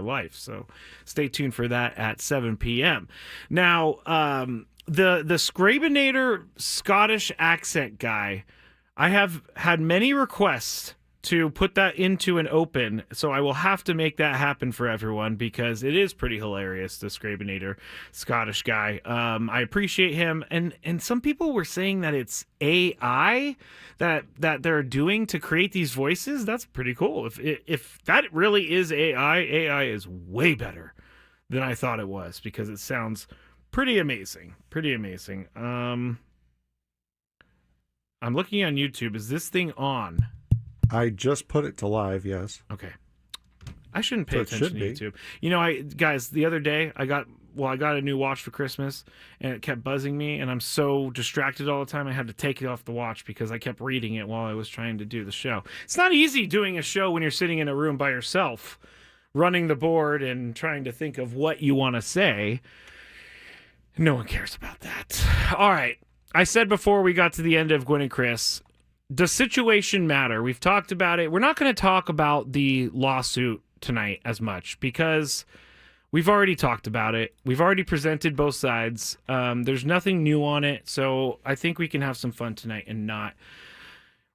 life. So stay tuned for that at 7 p.m. Now, the Skrabinator Scottish accent guy, I have had many requests to put that into an open, so I will have to make that happen for everyone because it is pretty hilarious, the Skrabinator Scottish guy. I appreciate him, and some people were saying that it's AI that they're doing to create these voices. That's pretty cool. If that really is AI is way better than I thought it was because it sounds pretty amazing. Pretty amazing. I'm looking on YouTube. Is this thing on? I just put it to live, yes. Okay. I shouldn't pay attention to be. YouTube. You know, guys, the other day I got a new watch for Christmas and it kept buzzing me and I'm so distracted all the time I had to take it off the watch because I kept reading it while I was trying to do the show. It's not easy doing a show when you're sitting in a room by yourself, running the board and trying to think of what you want to say. No one cares about that. All right. I said before we got to the end of Gwen and Chris, does situation matter? We've talked about it. We're not going to talk about the lawsuit tonight as much because we've already talked about it. We've already presented both sides. There's nothing new on it, so I think we can have some fun tonight and not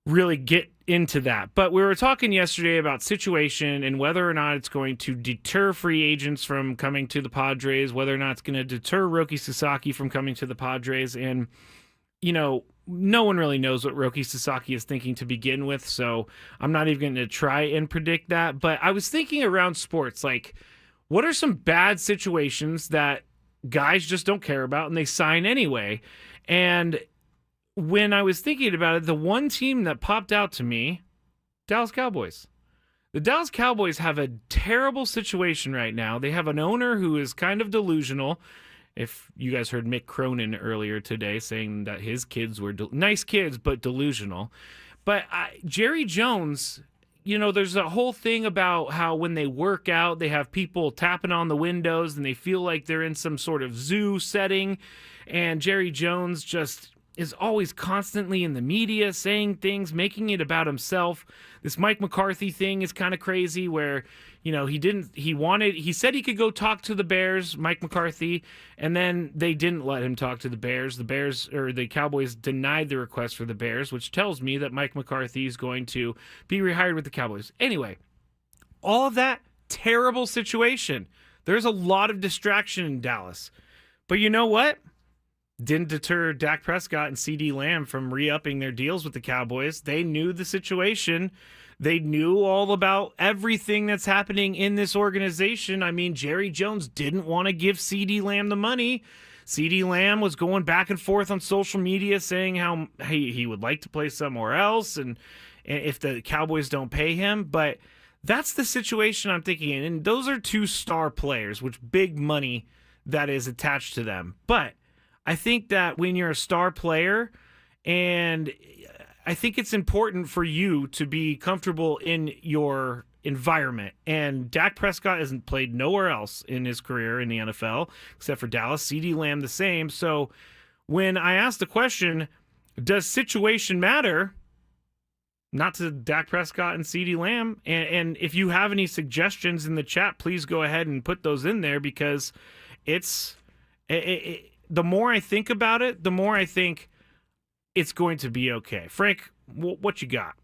really get into that. But we were talking yesterday about situation and whether or not it's going to deter free agents from coming to the Padres, whether or not it's going to deter Roki Sasaki from coming to the Padres. And, you know, no one really knows what Roki Sasaki is thinking to begin with, so I'm not even going to try and predict that. But I was thinking around sports, like, what are some bad situations that guys just don't care about and they sign anyway? And when I was thinking about it, the one team that popped out to me, Dallas Cowboys. The Dallas Cowboys have a terrible situation right now. They have an owner who is kind of delusional. If you guys heard Mick Cronin earlier today saying that his kids were nice kids, but delusional. But Jerry Jones, you know, there's a whole thing about how when they work out, they have people tapping on the windows and they feel like they're in some sort of zoo setting. And Jerry Jones just is always constantly in the media saying things, making it about himself. This Mike McCarthy thing is kind of crazy where, you know, he said he could go talk to the Bears, Mike McCarthy, and then they didn't let him talk to the Bears. The Cowboys denied the request for the Bears, which tells me that Mike McCarthy is going to be rehired with the Cowboys. Anyway, all of that terrible situation. There's a lot of distraction in Dallas. But you know what? Didn't deter Dak Prescott and CeeDee Lamb from re-upping their deals with the Cowboys. They knew the situation. They knew all about everything that's happening in this organization. I mean, Jerry Jones didn't want to give CeeDee Lamb the money. CeeDee Lamb was going back and forth on social media saying how he would like to play somewhere else and if the Cowboys don't pay him. But that's the situation I'm thinking in. And those are two star players, which big money that is attached to them. But I think that when you're a star player, and I think it's important for you to be comfortable in your environment. And Dak Prescott hasn't played nowhere else in his career in the NFL except for Dallas. CeeDee Lamb the same. So when I asked the question, does situation matter? Not to Dak Prescott and CeeDee Lamb. And if you have any suggestions in the chat, please go ahead and put those in there because the more I think about it, the more I think it's going to be okay. Frank, what you got?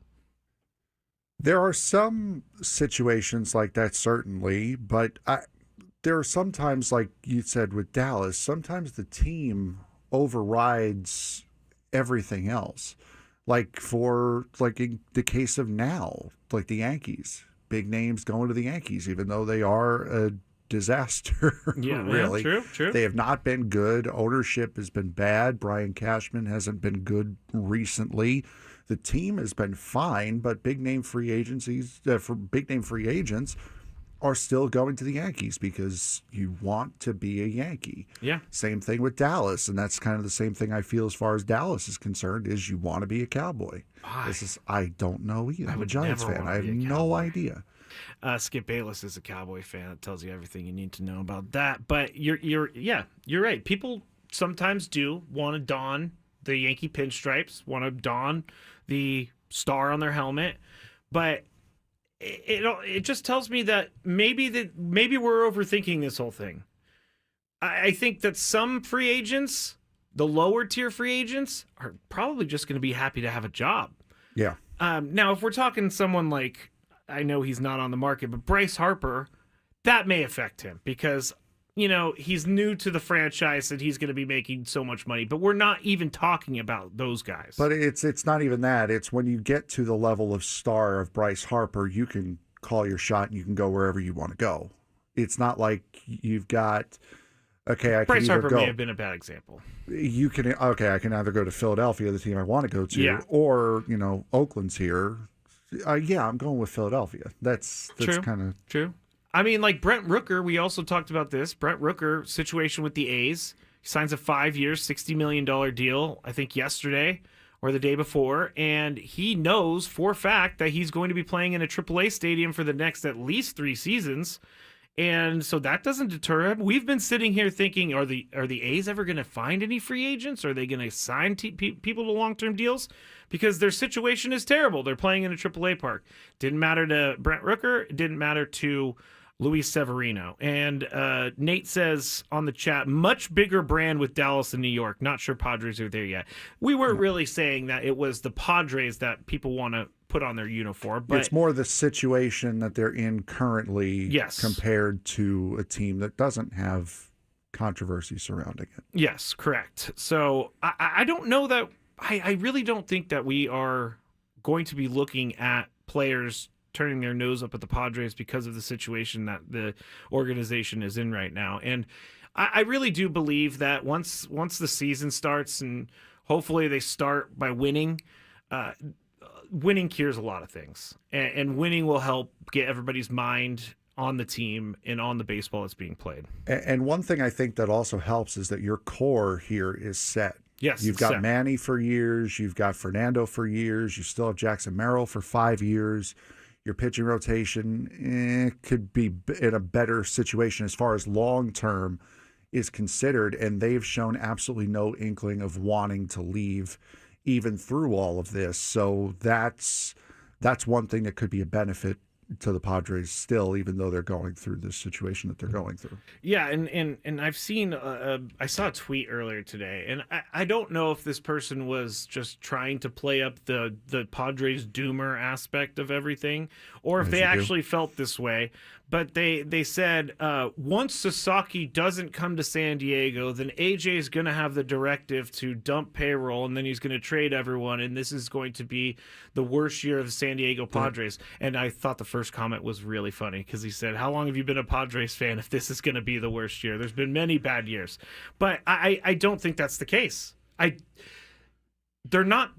There are some situations like that, certainly, but there are sometimes, like you said with Dallas, sometimes the team overrides everything else. Like in the case of now, like the Yankees, big names going to the Yankees, even though they are a disaster. Yeah, really. Yeah, true. They have not been good. Ownership has been bad. Brian Cashman hasn't been good recently. The team has been fine, but big name free agents are still going to the Yankees because you want to be a Yankee. Yeah. Same thing with Dallas, and that's kind of the same thing I feel as far as Dallas is concerned, is you want to be a Cowboy. Why? I don't know either. I'm a Giants fan. I have no idea. Skip Bayless is a Cowboy fan. That tells you everything you need to know about that. But you're right. People sometimes do want to don the Yankee pinstripes, want to don the star on their helmet. But it just tells me that maybe we're overthinking this whole thing. I think that some free agents, the lower tier free agents, are probably just going to be happy to have a job. Yeah. Now, if we're talking someone like, I know he's not on the market, but Bryce Harper, that may affect him because, he's new to the franchise and he's going to be making so much money. But we're not even talking about those guys. But it's not even that. It's when you get to the level of star of Bryce Harper, you can call your shot and you can go wherever you want to go. It's not like you've got, okay, I can Bryce either Harper go. may have been a bad example. You can, okay, I can either go to Philadelphia, the team I want to go to, Yeah. or, Oakland's here. Yeah, I'm going with Philadelphia. That's True. kind of True. I mean, like Brent Rooker, we also talked about this. Brent Rooker situation with the A's. He signs a 5-year, $60 million deal, I think yesterday or the day before. And he knows for a fact that he's going to be playing in a AAA stadium for the next at least 3 seasons. And so that doesn't deter him. We've been sitting here thinking, are the A's ever going to find any free agents? Are they going to sign people to long-term deals? Because their situation is terrible. They're playing in a AAA park. Didn't matter to Brent Rooker. It didn't matter to Luis Severino. And Nate says on the chat, much bigger brand with Dallas and New York. Not sure Padres are there yet. We weren't really saying that it was the Padres that people want to put on their uniform, but it's more the situation that they're in currently, yes, compared to a team that doesn't have controversy surrounding it. Yes, correct. So I don't know that I really don't think that we are going to be looking at players turning their nose up at the Padres because of the situation that the organization is in right now. And I really do believe that once the season starts, and hopefully they start by winning, winning cures a lot of things, and winning will help get everybody's mind on the team and on the baseball that's being played. And one thing I think that also helps is that your core here is set. Yes, you've got set. Manny for years, you've got Fernando for years, you still have Jackson Merrill for 5 years. Your pitching rotation could be in a better situation as far as long term is considered, and they've shown absolutely no inkling of wanting to leave even through all of this. So that's one thing that could be a benefit to the Padres still, even though they're going through this situation that they're going through. Yeah, and I've seen I saw a tweet earlier today, and I don't know if this person was just trying to play up the Padres doomer aspect of everything, or if they actually felt this way. But they said once Sasaki doesn't come to San Diego, then AJ is going to have the directive to dump payroll, and then he's going to trade everyone, and this is going to be the worst year of the San Diego Padres. And I thought the first comment was really funny because he said, how long have you been a Padres fan if this is going to be the worst year? There's been many bad years. But I don't think that's the case. They're not.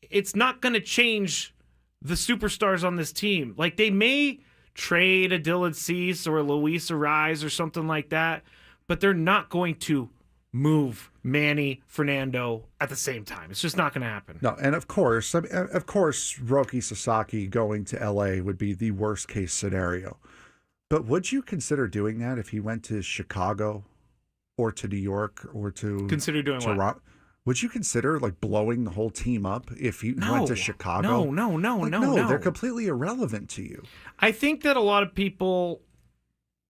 It's not going to change the superstars on this team. Like, they may trade a Dylan Cease or a Luis Ariz or something like that, but they're not going to move Manny, Fernando at the same time. It's just not going to happen. No, and of course, Roki Sasaki going to LA would be the worst case scenario. But would you consider doing that if he went to Chicago or to New York or to consider doing Toronto? what? Would you consider like blowing the whole team up if he went to Chicago? No. They're completely irrelevant to you. I think that a lot of people,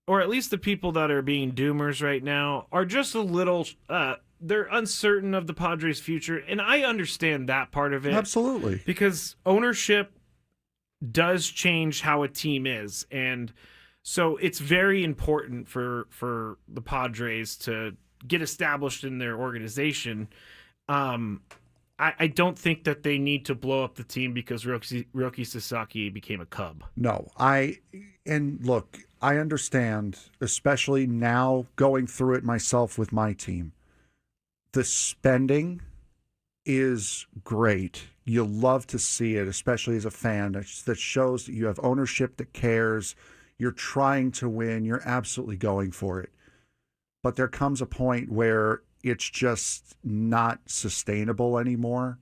or at least the people that are being doomers right now, are just a little they're uncertain of the Padres' future, and I understand that part of it. Absolutely. Because ownership does change how a team is, and so it's very important for the Padres to get established in their organization. I don't think that they need to blow up the team because Roki Sasaki became a Cub. No, and look, I understand, especially now going through it myself with my team. The spending is great. You love to see it, especially as a fan. That shows that you have ownership that cares. You're trying to win. You're absolutely going for it. But there comes a point where it's just not sustainable anymore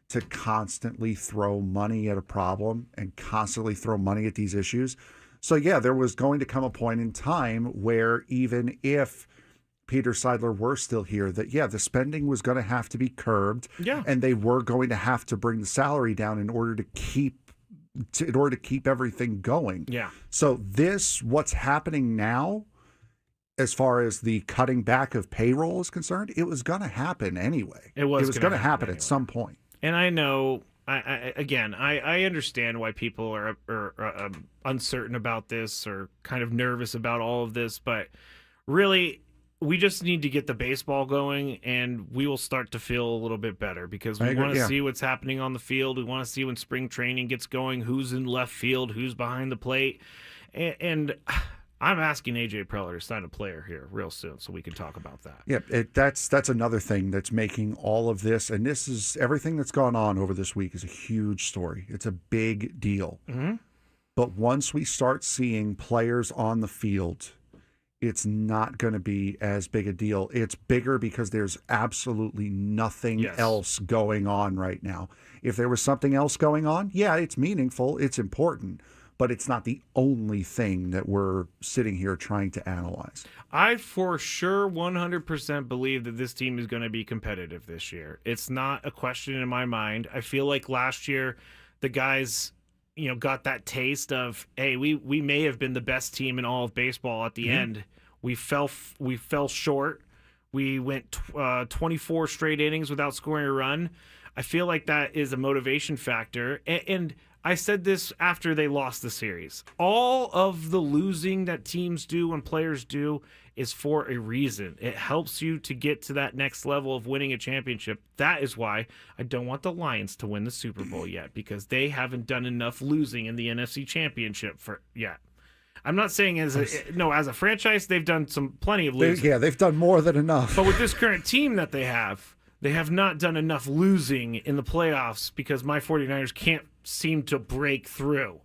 to constantly throw money at a problem and constantly throw money at these issues. So yeah, there was going to come a point in time where even if Peter Seidler were still here, that the spending was going to have to be curbed, and they were going to have to bring the salary down in order to keep in order to keep everything going. Yeah. So what's happening now, as far as the cutting back of payroll is concerned, it was going to happen anyway. It was going to happen anyway. at some point. And I know, I understand why people are uncertain about this or kind of nervous about all of this, but really, we just need to get the baseball going, and we will start to feel a little bit better because we want to see what's happening on the field. We want to see when spring training gets going, who's in left field, who's behind the plate, and I'm asking AJ Preller to sign a player here real soon so we can talk about that. Yeah, that's another thing that's making all of this, and this is everything that's gone on over this week is a huge story. It's a big deal. Mm-hmm. But once we start seeing players on the field, it's not going to be as big a deal. It's bigger because there's absolutely nothing else going on right now. If there was something else going on, yeah, it's meaningful, it's important. But it's not the only thing that we're sitting here trying to analyze. I for sure 100% believe that this team is going to be competitive this year. It's not a question in my mind. I feel like last year the guys, got that taste of, hey, we may have been the best team in all of baseball at the end. We fell short. We went 24 straight innings without scoring a run. I feel like that is a motivation factor. And I said this after they lost the series. All of the losing that teams do and players do is for a reason. It helps you to get to that next level of winning a championship. That is why I don't want the Lions to win the Super Bowl yet, because they haven't done enough losing in the NFC Championship yet. I'm not saying as a franchise, they've done plenty of losing. They've done more than enough. But with this current team that they have not done enough losing in the playoffs because my 49ers can't seem to break through.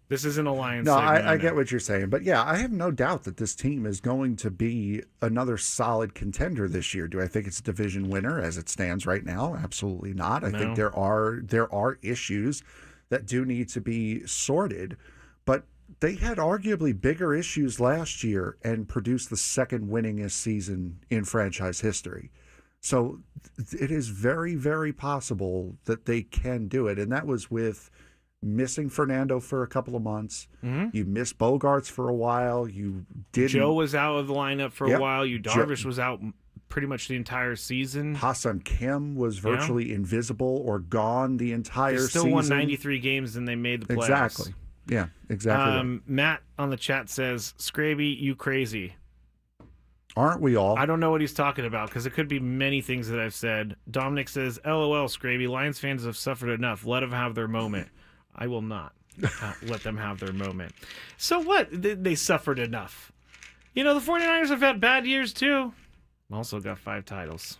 This isn't a Lions. No, I get what you're saying. But yeah, I have no doubt that this team is going to be another solid contender this year. Do I think it's a division winner as it stands right now? Absolutely not. I think there are issues that do need to be sorted. But they had arguably bigger issues last year and produced the second winningest season in franchise history. So it is very, very possible that they can do it. And that was with missing Fernando for a couple of months. Mm-hmm. You missed Bogarts for a while. You didn't. Joe was out of the lineup for a while. Darvish was out pretty much the entire season. Ha-Seong Kim was virtually invisible or gone the entire season. They still won 93 games and they made the playoffs. Exactly. Yeah, exactly. Right. Matt on the chat says, Skraby, you crazy. Aren't we all? I don't know what he's talking about because it could be many things that I've said. Dominic says, LOL, Skraby. Lions fans have suffered enough. Let them have their moment. I will not let them have their moment. So what? They suffered enough. The 49ers have had bad years too. Also got 5 titles.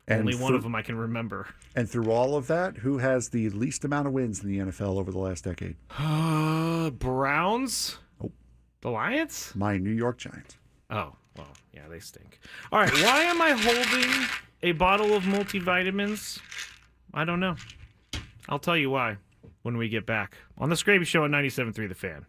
And only one of them I can remember. And through all of that, who has the least amount of wins in the NFL over the last decade? Browns? Oh. The Lions? My New York Giants. Oh. Well, yeah, they stink. All right, why am I holding a bottle of multivitamins? I don't know. I'll tell you why when we get back on the Skraby Show on 97.3 The Fan.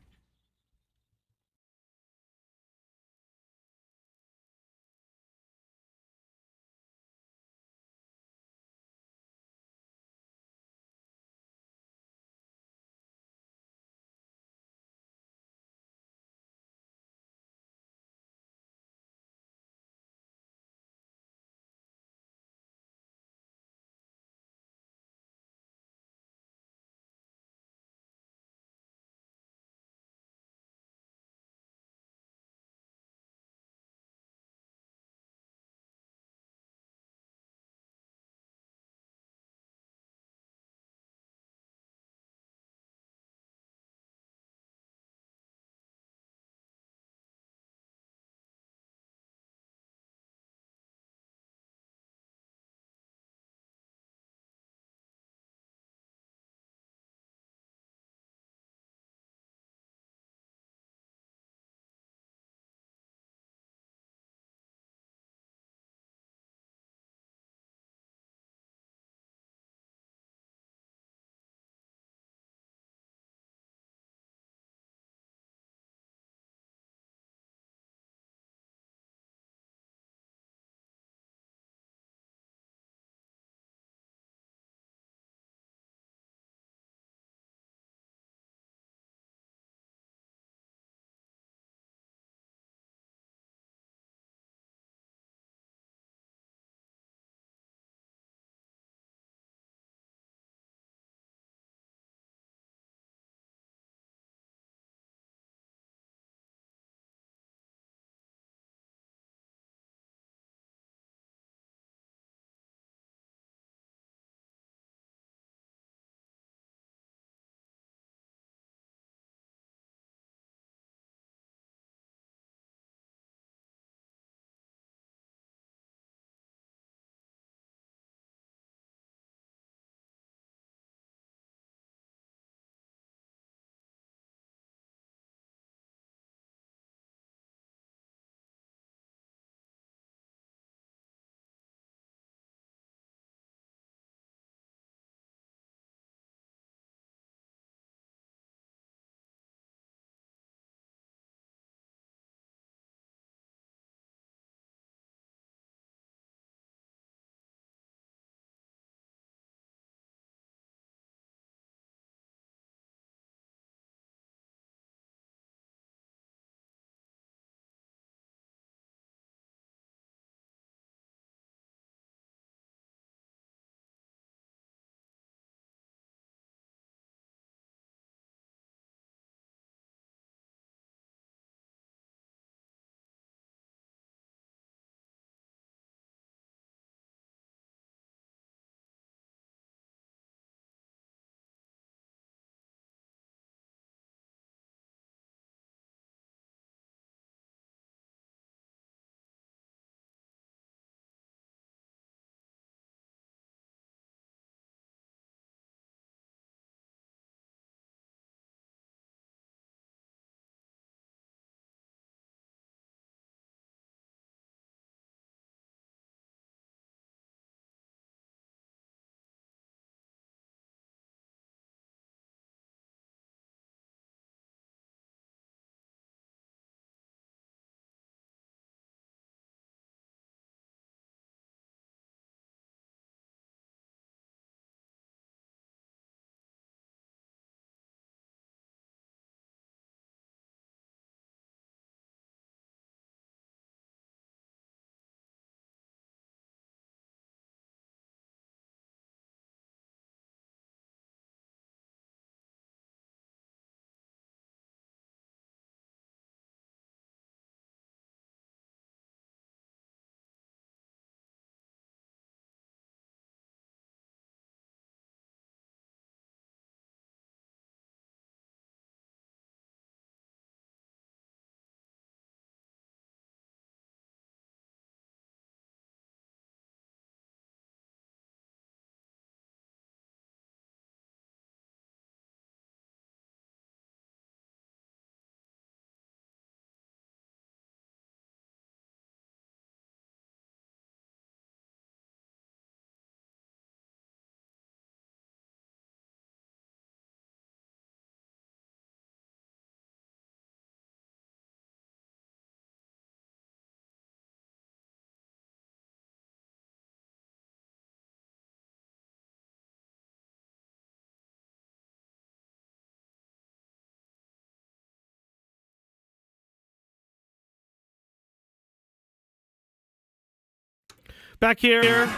Back here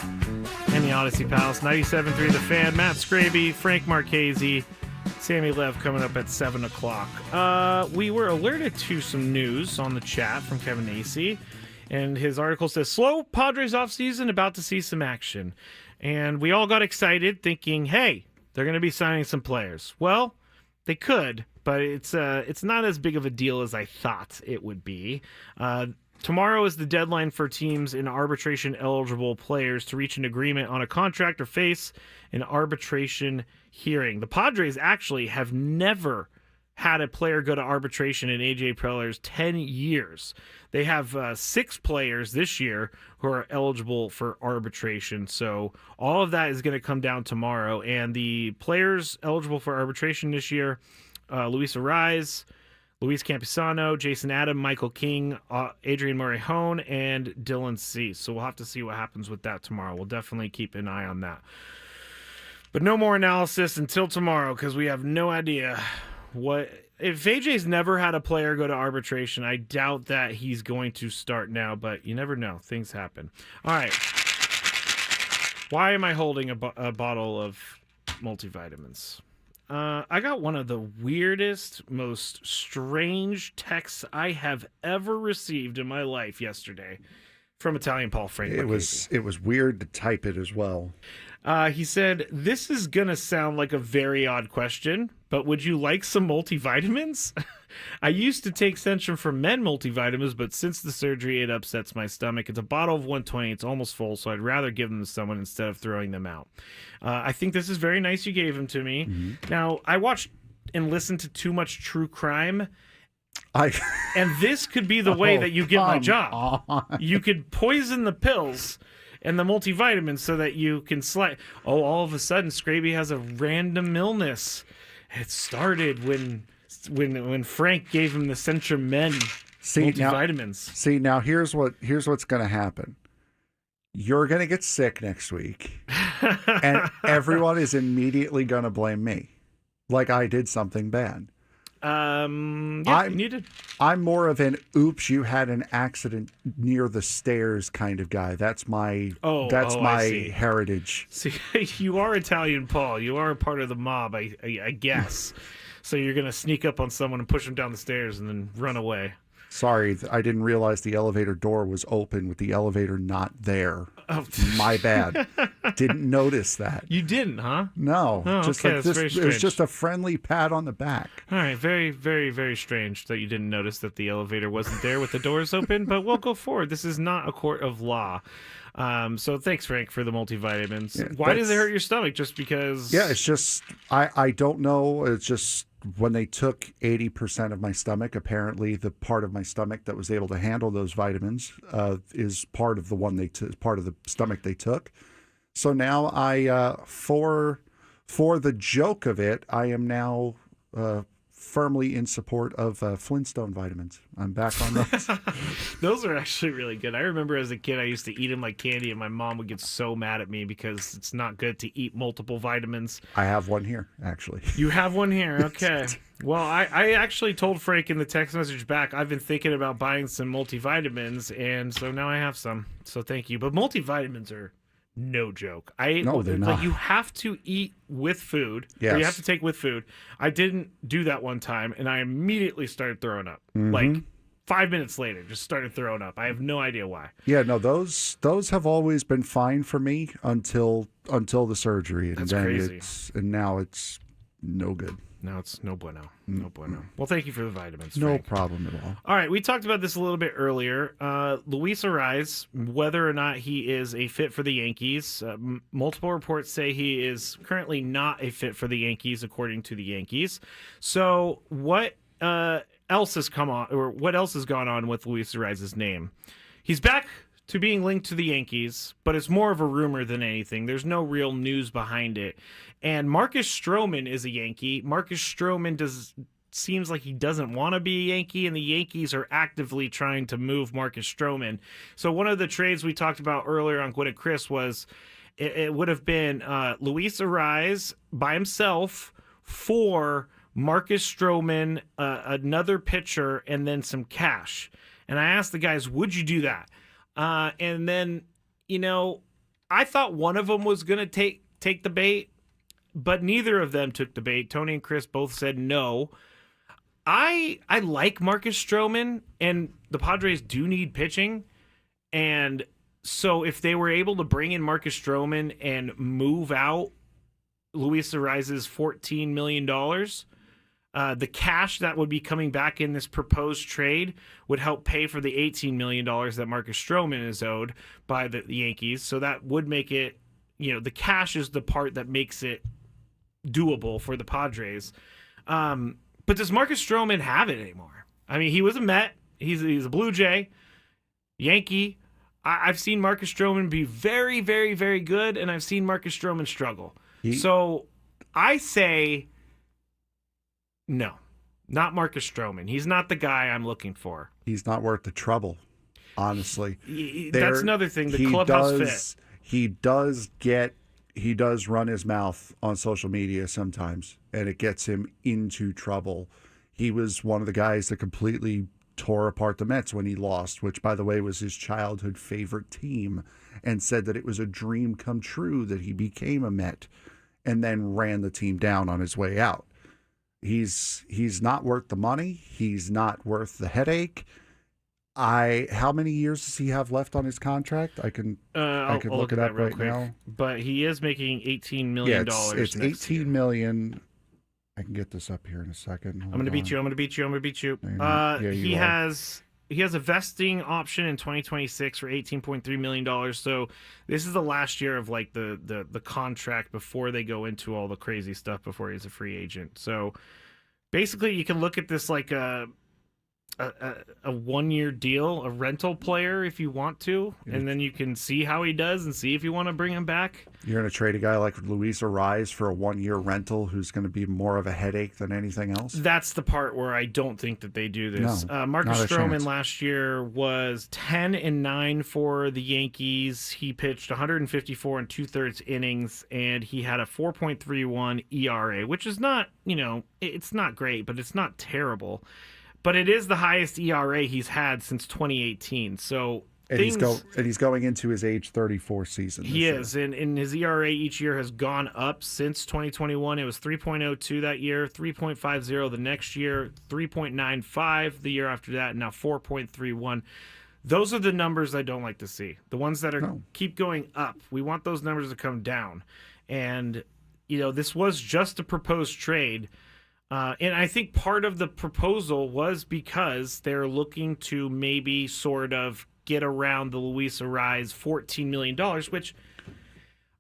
in the Odyssey Palace, 97.3 The Fan, Matt Skraby, Frank Marchese, Sammy Lev coming up at 7 o'clock. We were alerted to some news on the chat from Kevin Acey, and his article says, slow Padres offseason, about to see some action. And we all got excited thinking, hey, they're going to be signing some players. Well, they could, but it's not as big of a deal as I thought it would be. Tomorrow is the deadline for teams in arbitration-eligible players to reach an agreement on a contract or face an arbitration hearing. The Padres actually have never had a player go to arbitration in A.J. Preller's 10 years. They have 6 players this year who are eligible for arbitration. So all of that is going to come down tomorrow. And the players eligible for arbitration this year, Luis Arraez, Luis Campisano, Jason Adam, Michael King, Adrian Morejón, and Dylan Cease. So we'll have to see what happens with that tomorrow. We'll definitely keep an eye on that. But no more analysis until tomorrow because we have no idea what... If AJ's never had a player go to arbitration, I doubt that he's going to start now, but you never know. Things happen. All right. Why am I holding a bottle of multivitamins? I got one of the weirdest, most strange texts I have ever received in my life yesterday from Italian Paul Frank. It was weird to type it as well. He said, this is going to sound like a very odd question, but would you like some multivitamins? I used to take Centrum for Men multivitamins, but since the surgery, it upsets my stomach. It's a bottle of 120. It's almost full, so I'd rather give them to someone instead of throwing them out. I think this is very nice you gave them to me. Mm-hmm. Now, I watched and listened to too much true crime, and this could be the way that you get my job. You could poison the pills and the multivitamins so that you can slide. Oh, all of a sudden, Skraby has a random illness. It started when Frank gave him the Centrum Men multivitamins. Now here's what's going to happen. You're going to get sick next week, and everyone is immediately going to blame me, like I did something bad. You did. I'm more of an oops, you had an accident near the stairs kind of guy. That's my heritage. See, you are Italian Paul. You are a part of the mob, I guess. So you're going to sneak up on someone and push them down the stairs and then run away. Sorry, I didn't realize the elevator door was open with the elevator not there. Oh. My bad. Didn't notice that. You didn't, huh? No. Oh, just okay. like That's this. It was just a friendly pat on the back. All right. Very, very, very strange that you didn't notice that the elevator wasn't there with the doors open, but we'll go forward. This is not a court of law. So thanks, Frank, for the multivitamins. Yeah, why does it hurt your stomach? Just because? Yeah, it's just, I don't know. It's just when they took 80% of my stomach, apparently the part of my stomach that was able to handle those vitamins is part of the one part of the stomach they took. So now for the joke of it, I am now firmly in support of Flintstone vitamins. I'm back on those. Those are actually really good. I remember as a kid, I used to eat them like candy, and my mom would get so mad at me because it's not good to eat multiple vitamins. I have one here, actually. You have one here? Okay. Well, I actually told Frank in the text message back, I've been thinking about buying some multivitamins, and so now I have some. So thank you. But multivitamins are no joke. No, they're not. Like, you have to eat with food. Yes. Or you have to take with food. I didn't do that one time, and I immediately started throwing up. Mm-hmm. Like 5 minutes later, just started throwing up. I have no idea why. Yeah, no, those have always been fine for me until the surgery, and That's then crazy. Now it's no good. Now it's no bueno. No bueno. Well, thank you for the vitamins, No Frank. problem at all. All right, we talked about this a little bit earlier. Luis Arraez, whether or not he is a fit for the Yankees. Multiple reports say he is currently not a fit for the Yankees, according to the Yankees. So what else has come on, or what else has gone on with Luis Arraez's name? He's back to being linked to the Yankees, but it's more of a rumor than anything. There's no real news behind it. And Marcus Stroman is a Yankee. Marcus Stroman seems like he doesn't want to be a Yankee, and the Yankees are actively trying to move Marcus Stroman. So one of the trades we talked about earlier on Gwynn and Chris was it would have been Luis Arraez by himself for Marcus Stroman, another pitcher, and then some cash. And I asked the guys, would you do that? And then you know, I thought one of them was going to take the bait, but neither of them took the bait. Tony and Chris both said no. I like Marcus Stroman, and the Padres do need pitching. And so if they were able to bring in Marcus Stroman and move out Luis Arraez's $14 million, the cash that would be coming back in this proposed trade would help pay for the $18 million that Marcus Stroman is owed by the Yankees. So that would make it, the cash is the part that makes it doable for the Padres. But does Marcus Stroman have it anymore? I mean, he was a Met. He's a Blue Jay, Yankee. I've seen Marcus Stroman be very, very, very good, and I've seen Marcus Stroman struggle. So I say no, not Marcus Stroman. He's not the guy I'm looking for. He's not worth the trouble, honestly. That's another thing. The clubhouse fit. He does run his mouth on social media sometimes, and it gets him into trouble. He was one of the guys that completely tore apart the Mets when he lost, which, by the way, was his childhood favorite team, and said that it was a dream come true that he became a Met, and then ran the team down on his way out. He's not worth the money. He's not worth the headache. How many years does he have left on his contract? I can look it up right now. But he is making $18 million. Yeah, it's $18 million. I can get this up here in a second. I'm gonna beat you. He has a vesting option in 2026 for $18.3 million. So this is the last year of like the contract before they go into all the crazy stuff before he's a free agent. So basically, you can look at this like a 1-year deal, a rental player if you want to, and then you can see how he does and see if you want to bring him back. You're going to trade a guy like Luis Arraez for a 1-year rental who's going to be more of a headache than anything else? That's the part where I don't think that they do this. No, Marcus Stroman last year was 10-9 for the Yankees. He pitched 154 and 2/3 innings, and he had a 4.31 ERA, which is not, it's not great, but it's not terrible. But it is the highest ERA he's had since 2018. So he's going into his age 34 season. He is, and his ERA each year has gone up since 2021. It was 3.02 that year, 3.50 the next year, 3.95 the year after that, and now 4.31. Those are the numbers I don't like to see. The ones that keep going up. We want those numbers to come down. And this was just a proposed trade. And I think part of the proposal was because they're looking to maybe sort of get around the Luis Arraez $14 million, which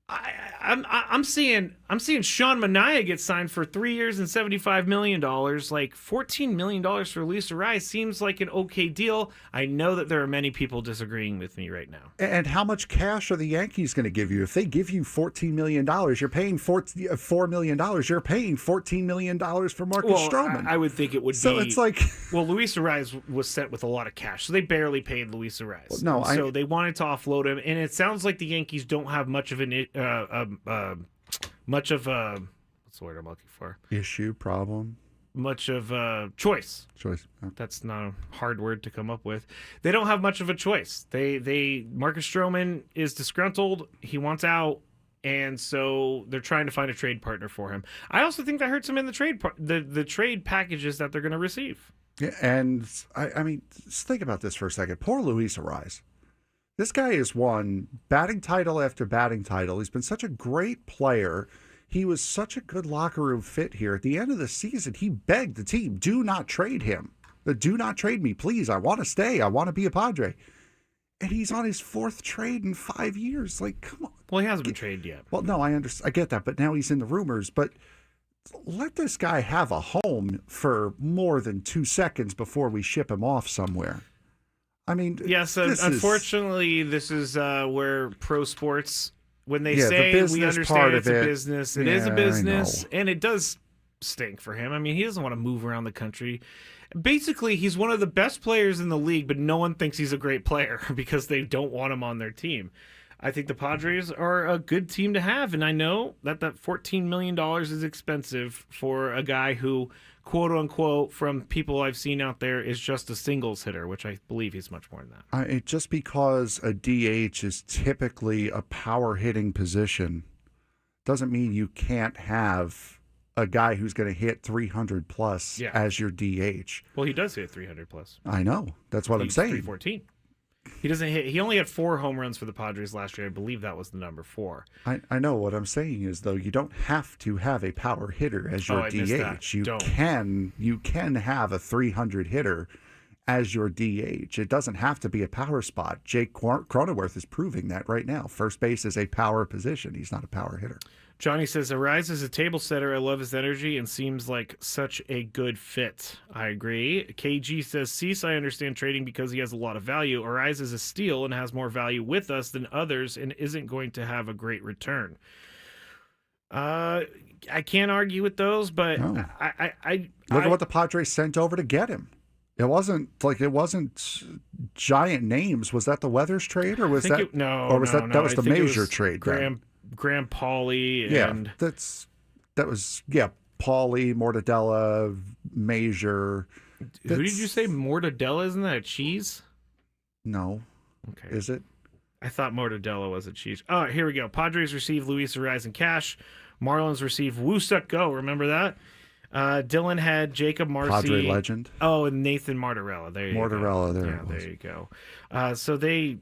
I'm seeing Sean Manaea get signed for 3 years and $75 million. Like $14 million for Luis Arraez seems like an okay deal. I know that there are many people disagreeing with me right now. And how much cash are the Yankees going to give you? If they give you $14 million, you're paying $4 million. You're paying $14 million for Marcus Stroman. I would think it would be. So it's like... Well, Luis Arraez was sent with a lot of cash, so they barely paid Luis Arraez. So they wanted to offload him, and it sounds like the Yankees don't have much of an... what's the word I'm looking for? Issue, problem. Much of a choice. Choice. Oh. That's not a hard word to come up with. They don't have much of a choice. Marcus Stroman is disgruntled. He wants out, and so they're trying to find a trade partner for him. I also think that hurts him in the trade the trade packages that they're going to receive. Yeah, and I mean, just think about this for a second. Poor Luis Arraez. This guy has won batting title after batting title. He's been such a great player. He was such a good locker room fit here. At the end of the season, he begged the team, do not trade him. Do not trade me, please. I want to stay. I want to be a Padre. And he's on his 4th trade in 5 years. Like, come on. Well, he hasn't been traded yet. Well, no, I get that. But now he's in the rumors. But let this guy have a home for more than 2 seconds before we ship him off somewhere. I mean, yes. Unfortunately, this is where pro sports, when they say we understand it's a business, it is a business, and it does stink for him. I mean, he doesn't want to move around the country. Basically, he's one of the best players in the league, but no one thinks he's a great player because they don't want him on their team. I think the Padres are a good team to have, and I know that $14 million is expensive for a guy who, quote unquote, from people I've seen out there, is just a singles hitter, which I believe he's much more than that. Just because a DH is typically a power hitting position doesn't mean you can't have a guy who's going to hit 300 plus Yeah. as your DH. Well, he does hit 300 plus. I know. That's what I'm He's saying. 314. He doesn't hit. He only had 4 home runs for the Padres last year. I believe that was the number 4. I know. What I'm saying is, though, you don't have to have a power hitter as your I missed that. DH. You Don't. can have a 300 hitter as your DH. It doesn't have to be a power spot. Jake Cronenworth is proving that right now. First base is a power position. He's not a power hitter. Johnny says, Arise is a table setter. I love his energy and seems like such a good fit. I agree. KG says, Cease, I understand trading because he has a lot of value. Arise is a steal and has more value with us than others and isn't going to have a great return. I can't argue with those, but No. I Look at what the Padres sent over to get him. It wasn't giant names. Was that the Weathers trade, or was that that was the major trade? Graham Pauley. Yeah, and that was Pauly, Mortadella, Major. Who did you say Mortadella? Isn't that a cheese? No. Okay. Is it? I thought Mortadella was a cheese. Oh, here we go. Padres receive Luis Ariz in cash. Marlins receive Woo-Suk Go. Remember that? Dylan had Jacob Marcy. Padre legend. Oh, and Nathan Martorella. There you go. There you go. So they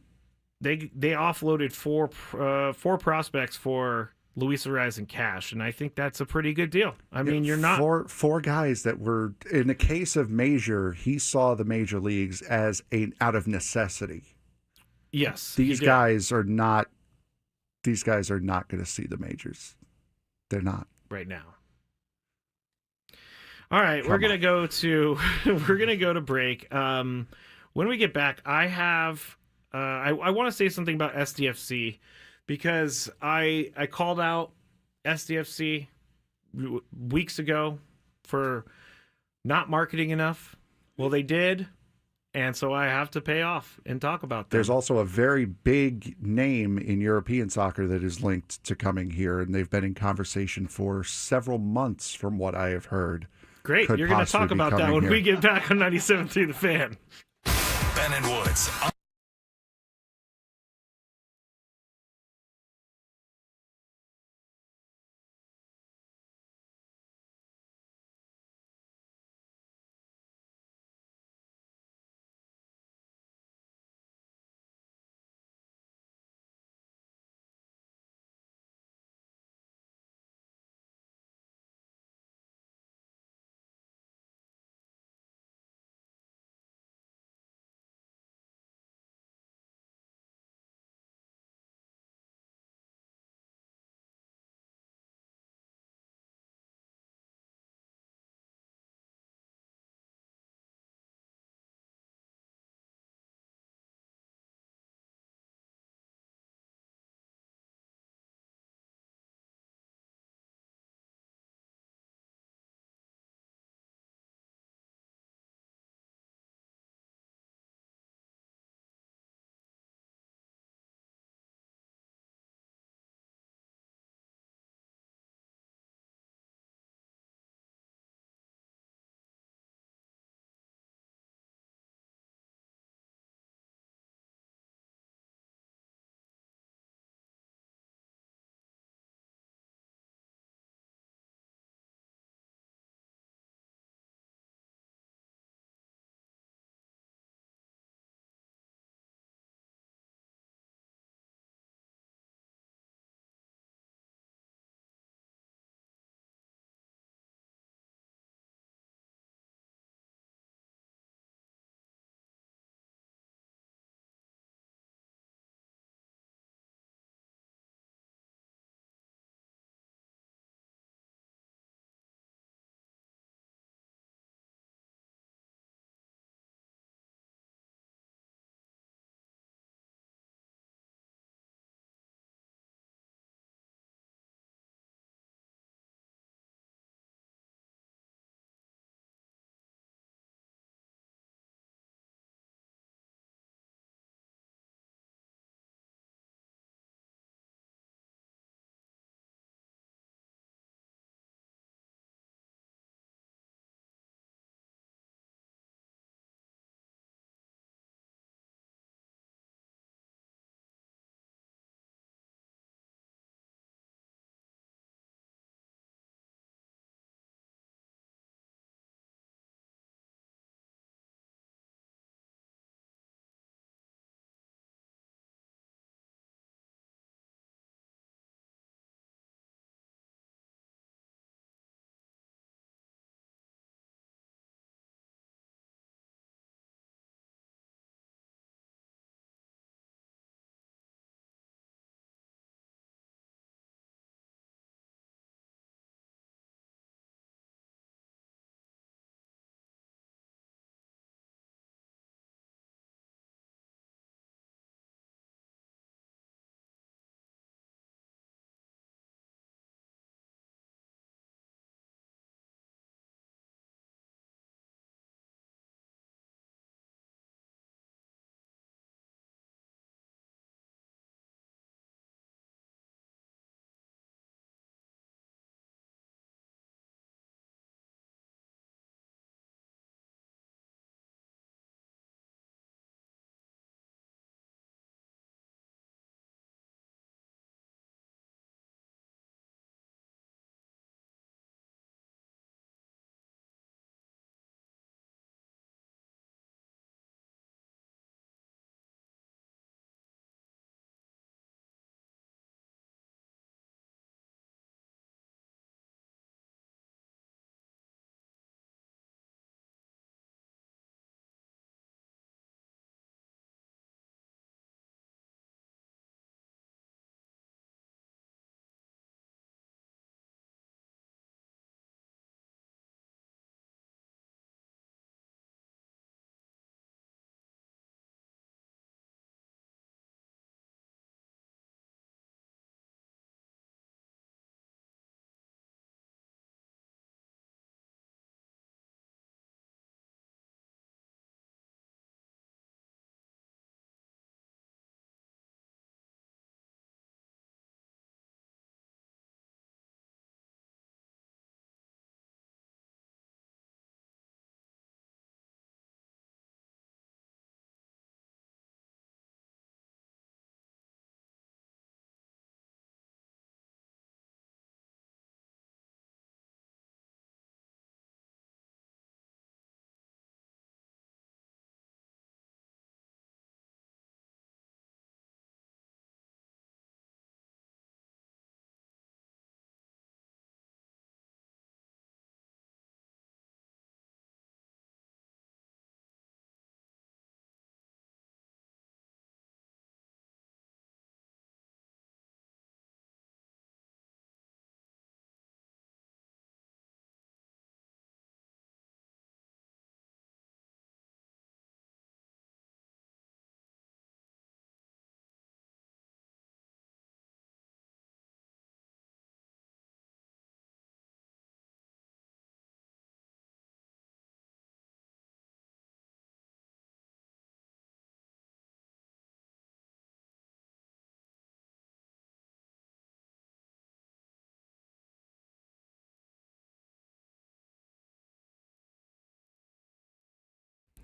offloaded four prospects for Luis Ariz in cash, and I think that's a pretty good deal. I mean, you're not four guys that were, in the case of Major, he saw the major leagues as out of necessity. Yes, these guys are not going to see the majors. They're not right now. All right, we're gonna go to break. When we get back, I have I want to say something about SDFC because I called out SDFC weeks ago for not marketing enough. Well, they did, and so I have to pay off and talk about them. There's also a very big name in European soccer that is linked to coming here, and they've been in conversation for several months, from what I have heard. Great. You're going to talk about that when we get back on 97.3 The Fan. Ben and Woods.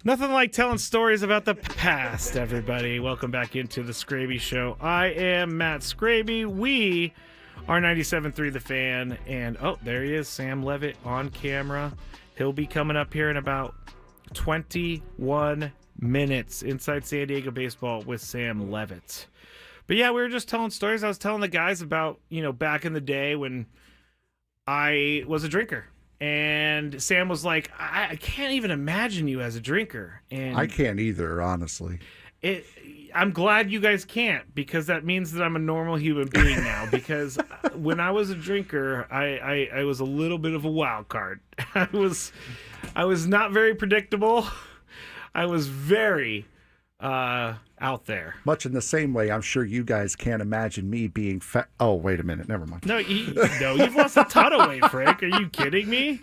Nothing like telling stories about the past, everybody. Welcome back into the Skraby Show. I am Matt Skraby. We are 97.3 The Fan. And, oh, there he is, Sam Levitt on camera. He'll be coming up here in about 21 minutes. Inside San Diego Baseball with Sam Levitt. But, yeah, we were just telling stories. I was telling the guys about, back in the day when I was a drinker. And Sam was like, I can't even imagine you as a drinker. And I can't either, honestly. I'm glad you guys can't, because that means that I'm a normal human being now. Because when I was a drinker, I was a little bit of a wild card. I was not very predictable. I was very out there. Much in the same way, I'm sure you guys can't imagine me being fat. Oh, wait a minute. Never mind. No, you've lost a ton of weight, Frank. Are you kidding me?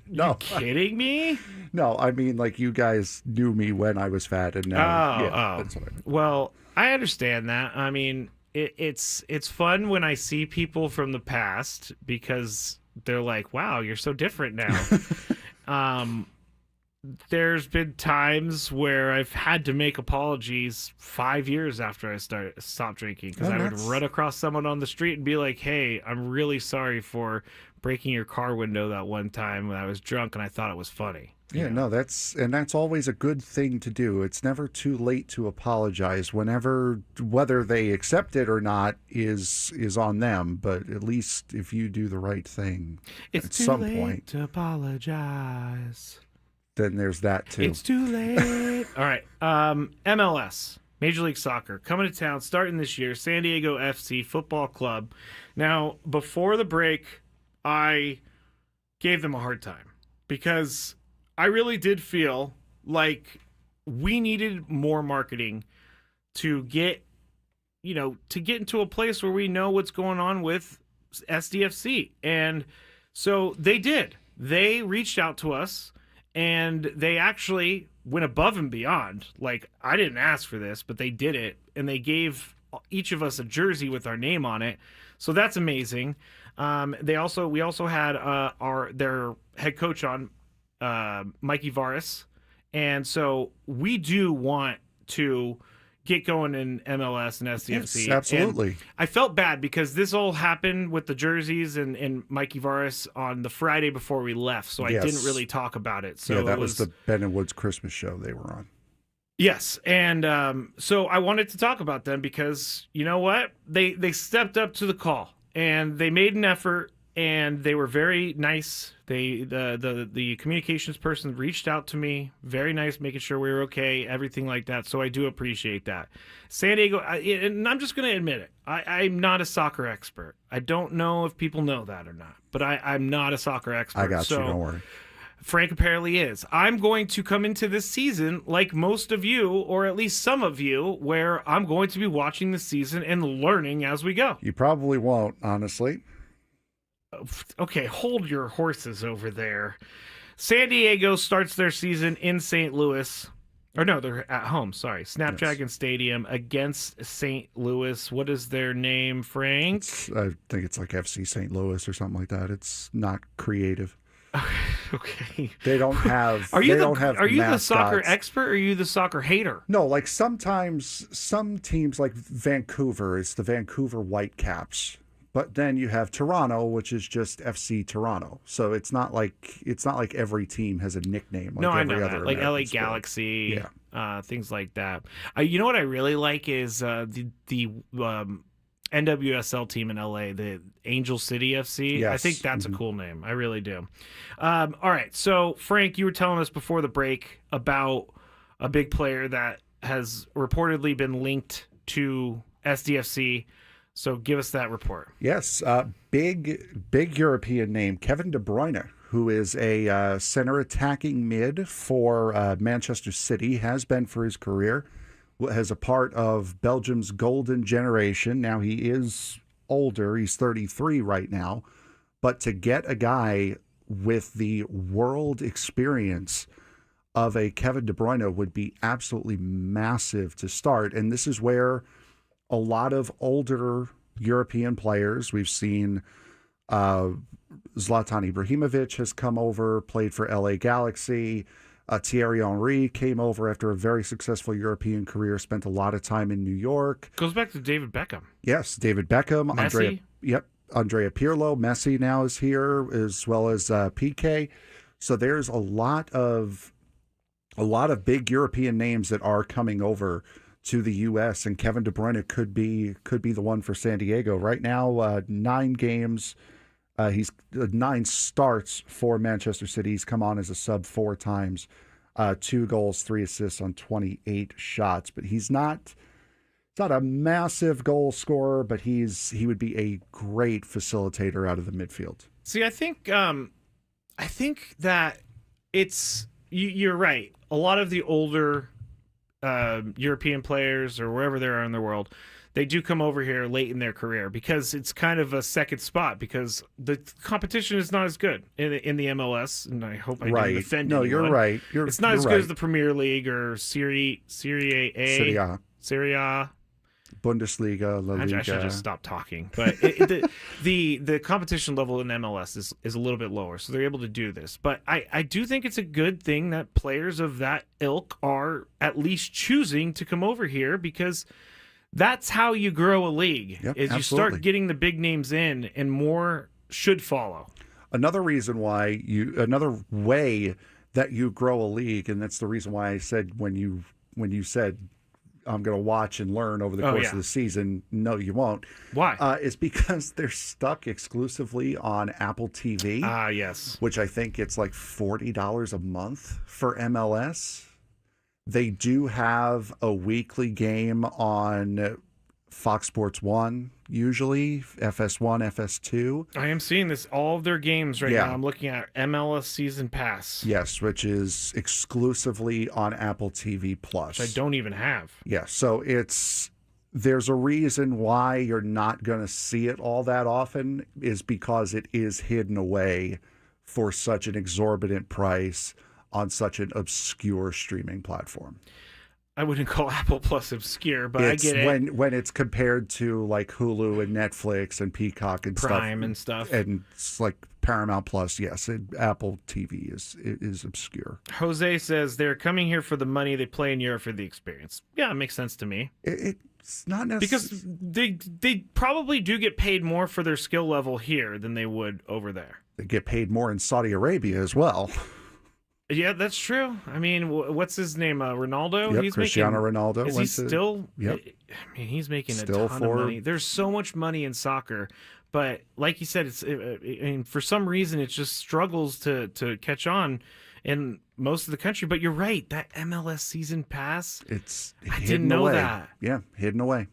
No. You kidding me? No, I mean, like, you guys knew me when I was fat, and now, that's what I mean. Well, I understand that. I mean, it's fun when I see people from the past, because they're like, wow, you're so different now. There's been times where I've had to make apologies 5 years after I stopped drinking, because I would run across someone on the street and be like, hey, I'm really sorry for breaking your car window that one time when I was drunk and I thought it was funny. Yeah, no, that's always a good thing to do. It's never too late to apologize. Whether they accept it or not is on them. But at least if you do the right thing, It's at too some late point, to apologize. then there's that too. It's too late. All right. MLS, Major League Soccer, coming to town, starting this year. San Diego FC Football Club. Now, before the break, I gave them a hard time, because I really did feel like we needed more marketing to get into a place where we know what's going on with SDFC. And so they did. They reached out to us, and they actually went above and beyond. Like, I didn't ask for this, but they did it, and they gave each of us a jersey with our name on it. So that's amazing. We also had their head coach on, Mikey Varis, and so we do want to get going in MLS and SCFC. Yes, absolutely. And I felt bad because this all happened with the jerseys and Mikey Varis on the Friday before we left, so I didn't really talk about it. So that was the Ben and Woods Christmas show they were on. Yes, and so I wanted to talk about them because, you know what? They stepped up to the call, and they made an effort, and they were very nice. The communications person reached out to me, very nice, making sure we were okay, everything like that. So I do appreciate that. San Diego, and I'm just going to admit it, I'm not a soccer expert. I don't know if people know that or not, but I'm not a soccer expert. I got you, don't worry. Frank apparently is. I'm going to come into this season like most of you, or at least some of you, where I'm going to be watching the season and learning as we go. You probably won't, honestly. Okay, hold your horses over there. San Diego starts their season in St. Louis. Or no, they're at home, sorry. Snapdragon Stadium against St. Louis. What is their name, Frank? I think it's like FC St. Louis or something like that. It's not creative. Okay. They don't have Are you mascots. the soccer expert, or are you the soccer hater? No, like sometimes some teams like Vancouver, it's the Vancouver Whitecaps. But then you have Toronto, which is just FC Toronto. So it's not like every team has a nickname. Like I every know other that. Like American LA sport. Galaxy, things like that. You know what I really like is the NWSL team in LA, the Angel City FC. Yes. I think that's a cool name. I really do. All right. So, Frank, you were telling us before the break about a big player that has reportedly been linked to SDFC. So give us that report. Yes, big European name, Kevin De Bruyne, who is a center attacking mid for Manchester City, has been for his career, as a part of Belgium's golden generation. Now he is older, he's 33 right now, but to get a guy with the world experience of a Kevin De Bruyne would be absolutely massive to start. And this is where a lot of older European players, we've seen Zlatan Ibrahimovic has come over, played for LA Galaxy. Thierry Henry came over after a very successful European career, spent a lot of time in New York. Goes back to David Beckham. Yes, David Beckham, Messi? Andrea Pirlo, Messi now is here, as well as PK. So there's a lot of big European names that are coming over to the U.S. and Kevin De Bruyne could be the one for San Diego right now. 9 games. He's 9 starts for Manchester City. He's come on as a sub 4 times, 2 goals, 3 assists on 28 shots. But he's not a massive goal scorer, but he would be a great facilitator out of the midfield. See, I think that you're right. A lot of the older European players or wherever they are in the world, they do come over here late in their career because it's kind of a second spot because the competition is not as good in the MLS. And I hope I didn't offend anyone. You're right. It's not as good as the Premier League or Serie A. Bundesliga, La Liga. I should just stop talking. But the competition level in MLS is a little bit lower, so they're able to do this. But I do think it's a good thing that players of that ilk are at least choosing to come over here because that's how you grow a league. Yep, is you start getting the big names in, and more should follow. Another way that you grow a league, and that's the reason why I said when you said I'm going to watch and learn over the course of the season. No, you won't. Why? It's because they're stuck exclusively on Apple TV. Yes. Which I think it's like $40 a month for MLS. They do have a weekly game on Fox Sports 1, usually, FS1, FS2. I am seeing this, all of their games right now. I'm looking at MLS Season Pass. Yes, which is exclusively on Apple TV Plus. Which I don't even have. Yeah, so there's a reason why you're not going to see it all that often is because it is hidden away for such an exorbitant price on such an obscure streaming platform. I wouldn't call Apple Plus obscure, but I get it. When it's compared to like Hulu and Netflix and Peacock and Prime and stuff. And it's like Paramount Plus, yes, Apple TV is obscure. Jose says they're coming here for the money. They play in Europe for the experience. Yeah, it makes sense to me. It's not necessarily... Because they probably do get paid more for their skill level here than they would over there. They get paid more in Saudi Arabia as well. Yeah, that's true. I mean, what's his name? Ronaldo? Yep, Cristiano Ronaldo. Is he still? Yep. I mean, he's making a ton of money. There's so much money in soccer, but like you said, for some reason, it just struggles to catch on in most of the country. But you're right. That MLS season pass, I didn't know that. Yeah, hidden away.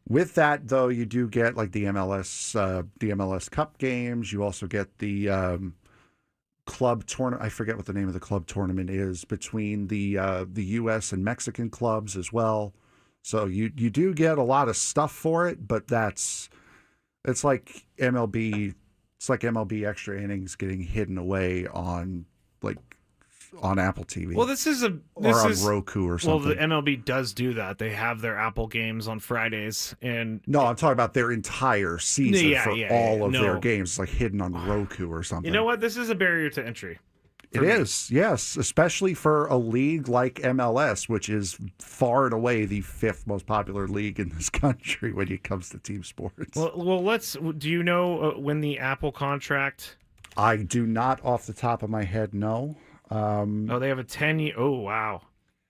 With that, though, you do get like the MLS Cup games. You also get the club tournament. I forget what the name of the club tournament is between the U.S. and Mexican clubs as well. So you do get a lot of stuff for it, but it's like MLB. It's like MLB Extra Innings getting hidden away on Apple TV. Well, this is on Roku or something. Well, the MLB does do that. They have their Apple games on Fridays, and no, I'm talking about their entire season all of their games, it's like hidden on Roku or something. You know what? This is a barrier to entry. It is, yes, especially for a league like MLS, which is far and away the 5th most popular league in this country when it comes to team sports. Well, do you know when the Apple contract? I do not, off the top of my head, no. They have a 10-year. Oh, wow.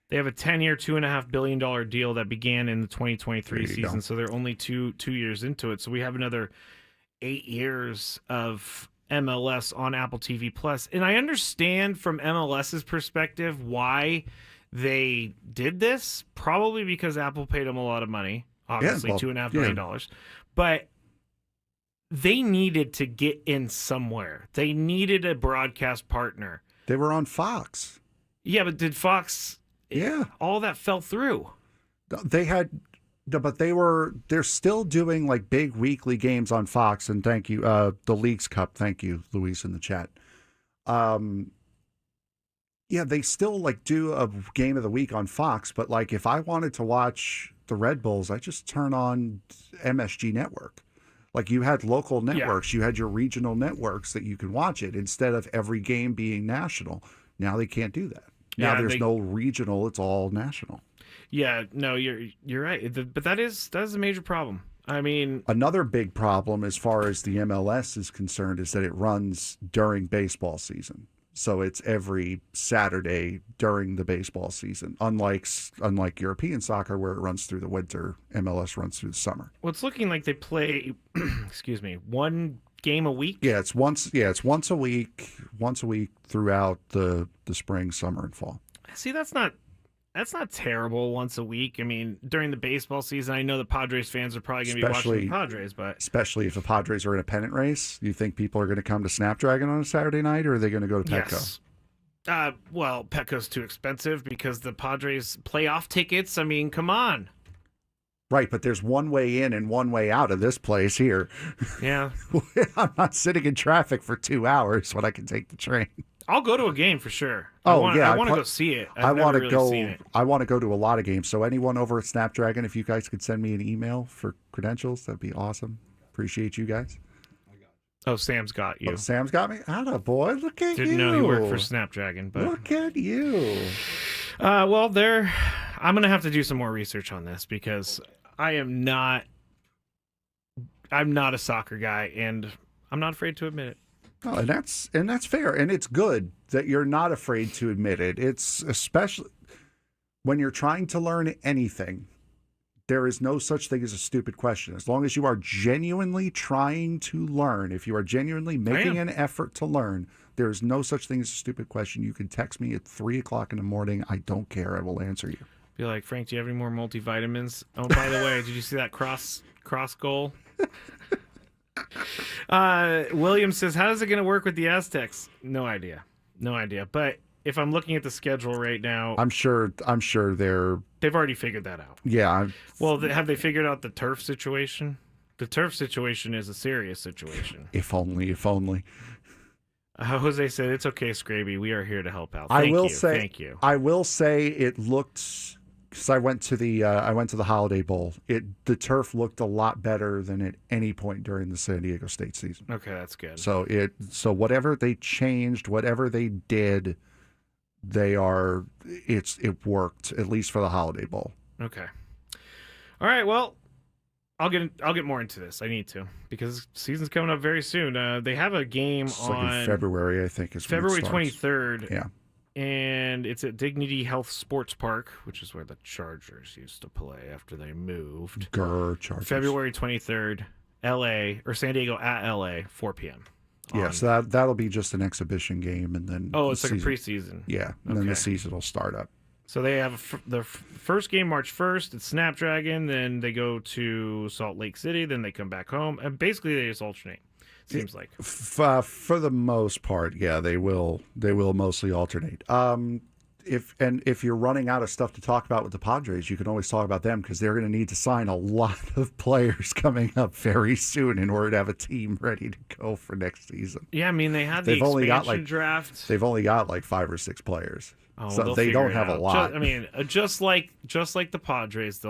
They have a 10-year, $2.5 billion deal that began in the 2023 season. So they're only two years into it. So we have another 8 years of MLS on Apple TV Plus. And I understand from MLS's perspective why they did this. Probably because Apple paid them a lot of money. Obviously, $2.5 billion. But they needed to get in somewhere. They needed a broadcast partner. They were on Fox. Yeah, but did Fox? Yeah, all that fell through. They're still doing like big weekly games on Fox. And thank you, the Leagues Cup. Thank you, Luis, in the chat. Yeah, they still like do a game of the week on Fox. But like, if I wanted to watch the Red Bulls, I just turn on MSG Network. Like you had local networks, you had your regional networks that you could watch it instead of every game being national. Now they can't do that. Now there's no regional; it's all national. Yeah, no, you're right. But that is a major problem. I mean, another big problem as far as the MLS is concerned is that it runs during baseball season. So it's every Saturday during the baseball season, unlike European soccer where it runs through the winter. MLS runs through the summer. Well, it's looking like they play, excuse me, one game a week. Yeah, it's once a week throughout the spring, summer, and fall. See, that's not terrible once a week. I mean, during the baseball season, I know the Padres fans are probably going to be watching the Padres, but especially if the Padres are in a pennant race, you think people are going to come to Snapdragon on a Saturday night, or are they going to go to Petco? Yes. Well, Petco's too expensive because the Padres playoff tickets. I mean, come on. Right, but there's one way in and one way out of this place here. Yeah. I'm not sitting in traffic for 2 hours when I can take the train. I'll go to a game for sure. I want to go see it. I want to go. I want to go to a lot of games. So anyone over at Snapdragon, if you guys could send me an email for credentials, that'd be awesome. Appreciate you guys. Oh, Sam's got you. Oh, Sam's got me. Atta boy, look at you. Didn't know you worked for Snapdragon, but look at you. Well, I'm gonna have to do some more research on this because I'm not a soccer guy, and I'm not afraid to admit it. Oh, and that's fair, and it's good that you're not afraid to admit it. It's especially when you're trying to learn anything. There is no such thing as a stupid question. As long as you are genuinely trying to learn, if you are genuinely making an effort to learn, there is no such thing as a stupid question. You can text me at 3:00 in the morning. I don't care. I will answer you. Be like, Frank, do you have any more multivitamins? Oh, by the way, did you see that cross goal? William says, how is it going to work with the Aztecs? No idea. But if I'm looking at the schedule right now, I'm sure they've already figured that out. Yeah. Well, have they figured out the turf situation? The turf situation is a serious situation. If only. Jose said, it's okay, Skraby. We are here to help out. Thank you. I will say it looked, because I went to the Holiday Bowl. The turf looked a lot better than at any point during the San Diego State season. Okay, that's good. So whatever they changed, whatever they did, it worked, at least for the Holiday Bowl. Okay. All right. Well, I'll get more into this. I need to, because season's coming up very soon. They have a game on in February, I think, is February 23rd. Yeah. And it's at Dignity Health Sports Park, which is where the Chargers used to play after they moved. Chargers. February 23rd, L.A. or San Diego at L.A. 4 p.m. Yeah, so that'll be just an exhibition game, and then it's like a preseason. Yeah, and then the season will start up. So they have the first game March 1st. It's Snapdragon. Then they go to Salt Lake City. Then they come back home, and basically they just alternate. Seems like for the most part, yeah, they will mostly alternate. If you're running out of stuff to talk about with the Padres, you can always talk about them because they're going to need to sign a lot of players coming up very soon in order to have a team ready to go for next season. Yeah, I mean they had the expansion draft. They've only got like 5 or 6 players, so they don't have a lot. Just like the Padres,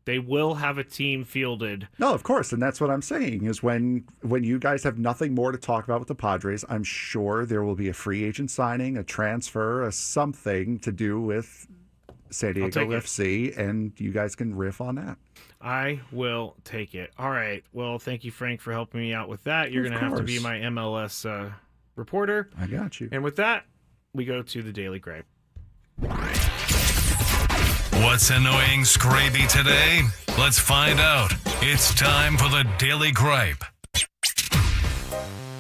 they will have a team fielded. No, of course, and that's what I'm saying is when you guys have nothing more to talk about with the Padres, I'm sure there will be a free agent signing, a transfer, something to do with San Diego FC, and you guys can riff on that. I will take it. All right. Well, thank you, Frank, for helping me out with that. You're going to have to be my MLS reporter. I got you. And with that, we go to the Daily Gripe. What's annoying Skraby today? Let's find out. It's time for the Daily Gripe.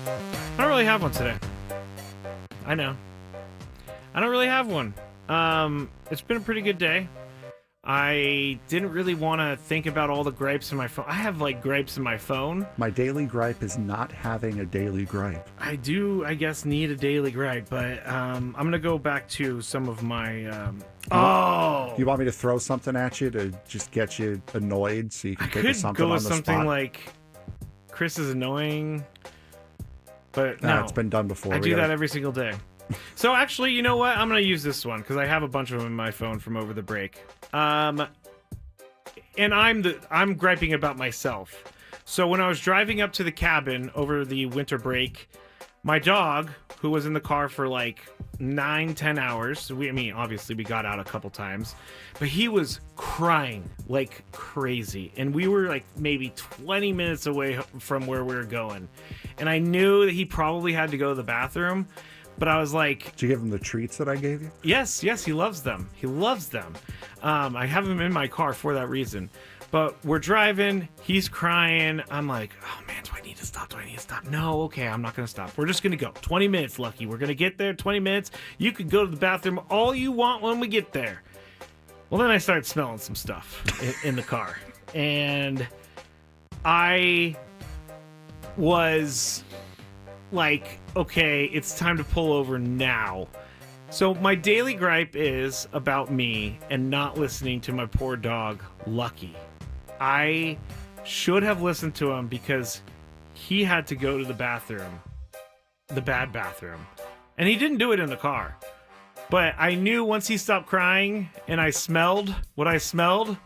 I don't really have one today. I know. I don't really have one. It's been a pretty good day. I didn't really want to think about all the gripes in my phone. I have like gripes in my phone. My daily gripe is not having a daily gripe. I do, I guess, need a daily gripe, but I'm going to go back to some of my... You want me to throw something at you to just get you annoyed so you can think of something on the spot? I could go with something like Chris is annoying, but no. It's been done before. I do that every single day. So actually, you know what? I'm going to use this one because I have a bunch of them in my phone from over the break. And I'm griping about myself. So when I was driving up to the cabin over the winter break, my dog, who was in the car for like 9-10 hours, obviously we got out a couple times, but he was crying like crazy. And we were like maybe 20 minutes away from where we were going. And I knew that he probably had to go to the bathroom, but I was like... Did you give him the treats that I gave you? Yes, he loves them. He loves them. I have him in my car for that reason. But we're driving, he's crying. I'm like, oh man, do I need to stop? No, okay, I'm not going to stop. We're just going to go. 20 minutes, Lucky. We're going to get there, 20 minutes. You could go to the bathroom all you want when we get there. Well, then I started smelling some stuff in the car. And I was like, okay, it's time to pull over now. So my daily gripe is about me and not listening to my poor dog, Lucky. I should have listened to him because he had to go to the bathroom, the bad bathroom, and he didn't do it in the car. But I knew once he stopped crying and I smelled what I smelled,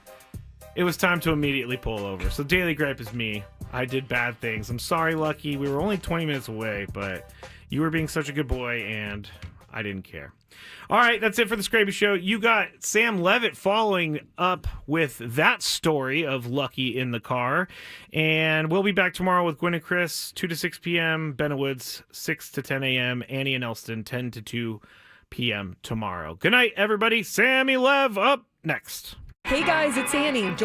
it was time to immediately pull over. So daily gripe is me. I did bad things. I'm sorry, Lucky. We were only 20 minutes away, but you were being such a good boy and I didn't care. All right, that's it for the Skraby Show. You got Sam Levitt following up with that story of Lucky in the car. And we'll be back tomorrow with Gwen and Chris, 2 to 6 p.m., Ben Woods, 6 to 10 a.m., Annie and Elston, 10 to 2 p.m. tomorrow. Good night, everybody. Sammy Lev up next. Hey guys, it's Annie.